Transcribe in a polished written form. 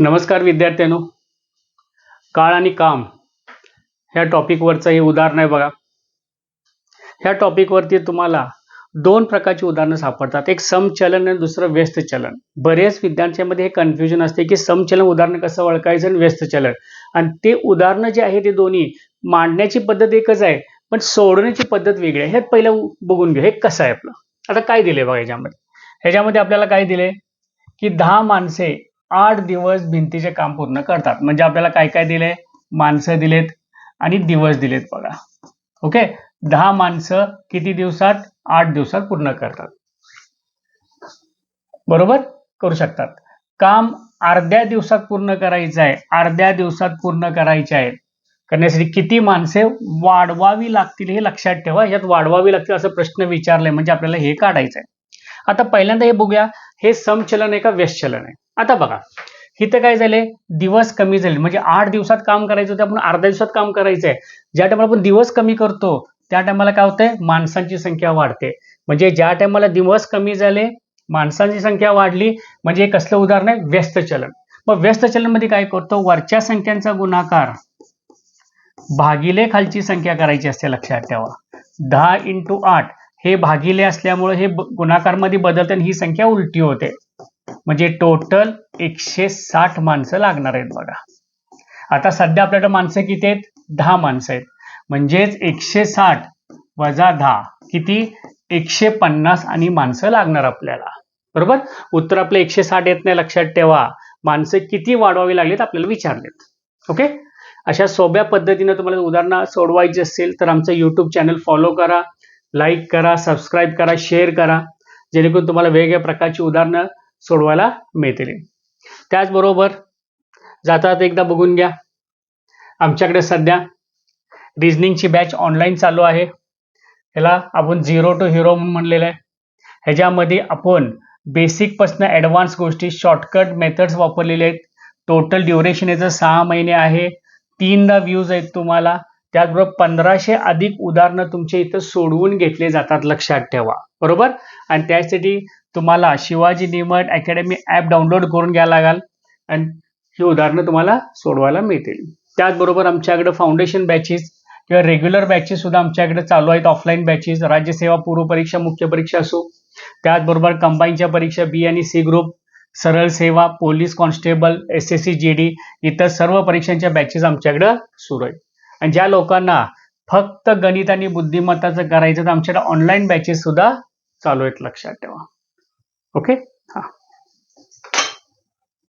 नमस्कार विद्यार्थ्यांनो, काळ आणि काम ह्या टॉपिकवरचं हे उदाहरण आहे बघा. ह्या टॉपिकवरती तुम्हाला दोन प्रकारची उदाहरणं सापडतात, एक समचलन आणि दुसरं व्यस्त चलन. बरेच विद्यार्थ्यांमध्ये हे कन्फ्युजन असते की समचलन उदाहरण कसं ओळखायचं आणि व्यस्त चलन, आणि ते उदाहरणं जे आहे ते दोन्ही मांडण्याची पद्धत एकच आहे पण सोडवण्याची पद्धत वेगळी आहे. हे पहिलं बघून घेऊ हे कसं आहे आपलं. आता काय दिले बघा ह्याच्यामध्ये आपल्याला काय दिले की 10 माणसे 8 दिवस भिंतीचे काम पूर्ण करतात. म्हणजे आपल्याला काय काय दिले, माणसं दिलेत आणि दिवस दिलेत बघा. ओके, 10 माणसं किती दिवसात, 8 दिवसात पूर्ण करतात. बरोबर करू शकतात. काम अर्ध्या दिवसात पूर्ण करायचं आहे, अर्ध्या दिवसात पूर्ण करायचे आहे. करण्यासाठी किती माणसे वाढवावी लागतील हे लक्षात ठेवा. यात वाढवावी लागतील असं प्रश्न विचारलाय म्हणजे आपल्याला हे काढायचं आहे. आता पहिल्यांदा हे बघूया, हे समचलन आहे का व्यस्त चलन आहे. आता बघा इथं काय झाले, दिवस कमी झाले म्हणजे 8 दिवसात काम करायचं होतं, आपण अर्ध्या दिवसात काम करायचं आहे. ज्या टायमाला आपण दिवस कमी करतो त्या टायमाला काय होतंय, माणसांची संख्या वाढते. म्हणजे ज्या टायमाला दिवस कमी झाले माणसांची संख्या वाढली म्हणजे हे कसलं उदाहरण आहे, व्यस्त चलन. मग व्यस्त चलन मध्ये काय करतो, वरच्या संख्यांचा गुणाकार भागिले खालची संख्या करायची असते. लक्षात ठेवा 10 × 8 हे भागिले असल्यामुळे हे गुणाकार मध्ये बदलते आणि ही संख्या उलटी होते. म्हणजे टोटल 160 माणसं लागणार आहेत बघा. आता सध्या आपल्याकडे माणसं किती आहेत, 10 माणसं आहेत. म्हणजेच 160 वजा 10 किती, 150 आणि माणसं लागणार आपल्याला. बरोबर, उत्तर आपलं 160 येत नाही. लक्षात ठेवा माणसं किती वाढवावी लागलीत आपल्याला विचारलेत. ओके, अशा सोप्या पद्धतीने तुम्हाला उदाहरणं सोडवायची असेल तर आमचं YouTube चॅनल फॉलो करा, लाईक करा, सबस्क्राईब करा, शेअर करा, जेणेकरून तुम्हाला वेगवेगळ्या प्रकारची उदाहरणं सोडवायला मिळतील. त्याचबरोबर जातात एकदा बघून घ्या, आमच्याकडे सध्या रिझनिंगची बॅच ऑनलाईन चालू आहे. ह्याला आपण झिरो टू हिरो म्हणून म्हणलेलं आहे. ह्याच्यामध्ये आपण बेसिक पासून ॲडव्हान्स गोष्टी, शॉर्टकट मेथड्स वापरलेले आहेत. टोटल ड्युरेशन याचं 6 महिने आहे. 3दा व्ह्यूज आहेत तुम्हाला. त्याचबरोबर 1500 अधिक उदाहरणं तुमच्या इथं सोडवून घेतले जातात. लक्षात ठेवा. बरोबर, आणि त्यासाठी तुम्हाला Shivaji Nimat academy app download करून घ्यायला लागेल आणि ही उदाहरणं तुम्हाला सोडवायला मिळतील. त्याचबरोबर आमच्याकडे फाउंडेशन बॅचेस किंवा रेग्युलर बॅचेस सुद्धा आमच्याकडे चालू आहेत. ऑफलाईन बॅचेस, राज्यसेवा पूर्व परीक्षा, मुख्य परीक्षा असो, त्याचबरोबर कंबाईनच्या परीक्षा बी आणि सी ग्रुप, सरळ सेवा, पोलीस कॉन्स्टेबल, SSC GD इतर सर्व परीक्षांच्या बॅचेस आमच्याकडे सुरू आहेत. आणि ज्या लोकांना फक्त गणित आणि बुद्धिमत्ताचं करायचं तर आमच्याकडे ऑनलाईन बॅचेस सुद्धा चालू आहेत. लक्षात ठेवा. ओके, हां.